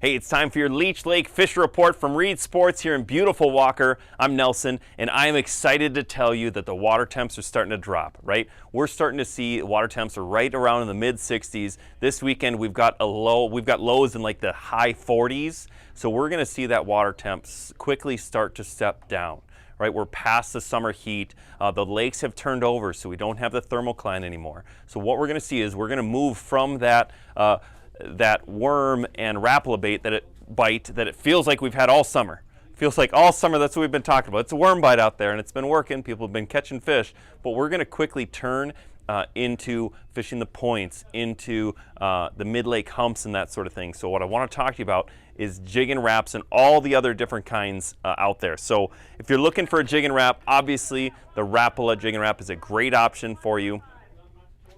Hey, it's time for your Leech Lake Fish Report from Reed Sports here in beautiful Walker. I'm Nelson, and I am excited to tell you that the water temps are starting to drop, right? We're starting to see water temps are right around in the mid 60s. This weekend we've got lows in like the high 40s. So we're gonna see that water temps quickly start to step down. Right, we're past the summer heat. The lakes have turned over, so we don't have the thermocline anymore. So what we're gonna see is we're gonna move from that worm and rapala bait that it feels like we've had all summer. Feels like all summer that's what we've been talking about. It's a worm bite out there and it's been working. People have been catching fish, but we're gonna quickly turn into fishing the points, into the mid-lake humps and that sort of thing. So what I want to talk to you about is jig and wraps and all the other different kinds out there. So if you're looking for a jig and wrap, obviously the Rapala jig and wrap is a great option for you.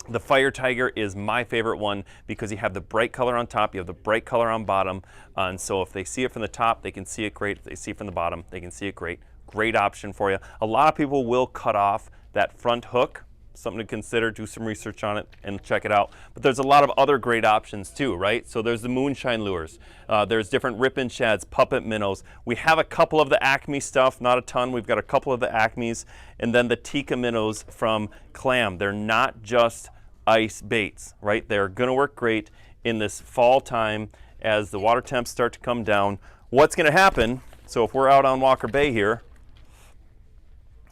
The Fire Tiger is my favorite one because you have the bright color on top, you have the bright color on bottom, and so if they see it from the top, they can see it great. If they see it from the bottom, they can see it great. Great option for you. A lot of people will cut off that front hook. Something to consider, do some research on it and check it out. But there's a lot of other great options too, right? So there's the moonshine lures. There's different rip-in shads, puppet minnows. We have a couple of the Acme stuff, not a ton. We've got a couple of the Acmes, and then the Tika minnows from Clam. They're not just ice baits, right? They're gonna work great in this fall time as the water temps start to come down. What's gonna happen, so if we're out on Walker Bay here,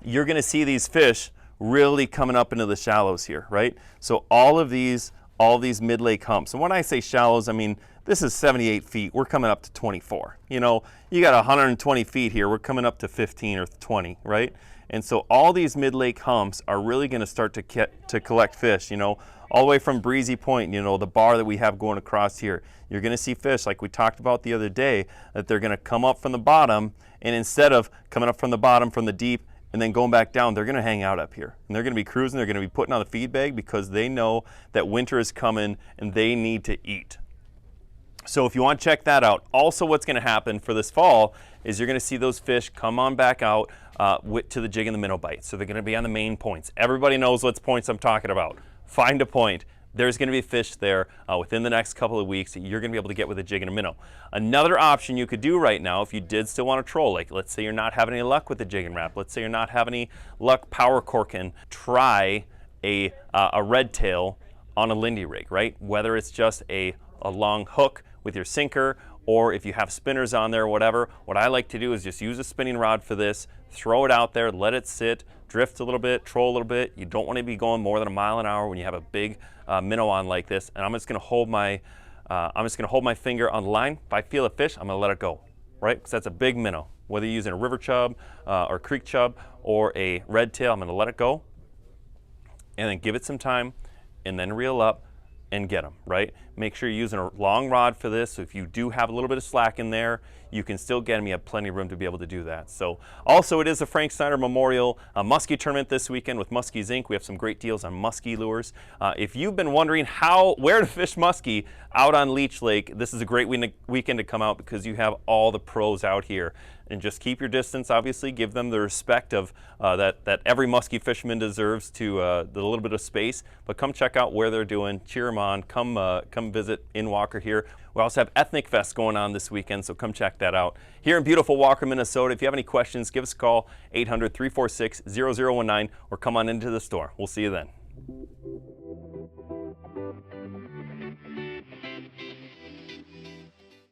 you're gonna see these fish really coming up into the shallows here, right? So all these mid-lake humps, and when I say shallows, I mean, this is 78 feet, we're coming up to 24. You know, you got 120 feet here, we're coming up to 15 or 20, right? And so all these mid-lake humps are really gonna start to collect fish, you know, all the way from Breezy Point, you know, the bar that we have going across here. You're gonna see fish like we talked about the other day, that they're gonna come up from the bottom, and instead of coming up from the bottom, from the deep, and then going back down, they're gonna hang out up here. And they're gonna be cruising, they're gonna be putting on the feed bag because they know that winter is coming and they need to eat. So if you want to check that out, also what's gonna happen for this fall is you're gonna see those fish come on back out to the jig and the minnow bite. So they're gonna be on the main points. Everybody knows what points I'm talking about. Find a point. There's going to be fish there within the next couple of weeks that you're going to be able to get with a jig and a minnow. Another option you could do right now if you did still want to troll, like let's say you're not having any luck with the jig and wrap, let's say you're not having any luck power corking, try a red tail on a Lindy rig, right? Whether it's just a long hook with your sinker, or if you have spinners on there or whatever, what I like to do is just use a spinning rod for this, throw it out there, let it sit, drift a little bit, troll a little bit. You don't want to be going more than a mile an hour when you have a big minnow on like this. And I'm just going to hold my finger on the line. If I feel a fish, I'm going to let it go, right? Because that's a big minnow. Whether you're using a river chub or creek chub or a red tail, I'm going to let it go, and then give it some time, and then reel up and get them, right? Make sure you're using a long rod for this, so if you do have a little bit of slack in there, you can still get them. You have plenty of room to be able to do that. So also, it is the Frank Snyder Memorial Muskie Tournament this weekend with Muskies Inc. We have some great deals on muskie lures. If you've been wondering where to fish muskie out on Leech Lake, this is a great weekend to come out because you have all the pros out here. And just keep your distance, obviously. Give them the respect of that every muskie fisherman deserves, to the little bit of space. But come check out where they're doing. Cheer them on. Come visit in Walker here. We also have Ethnic Fest going on this weekend, so come check that out. Here in beautiful Walker, Minnesota, if you have any questions, give us a call, 800-346-0019, or come on into the store. We'll see you then.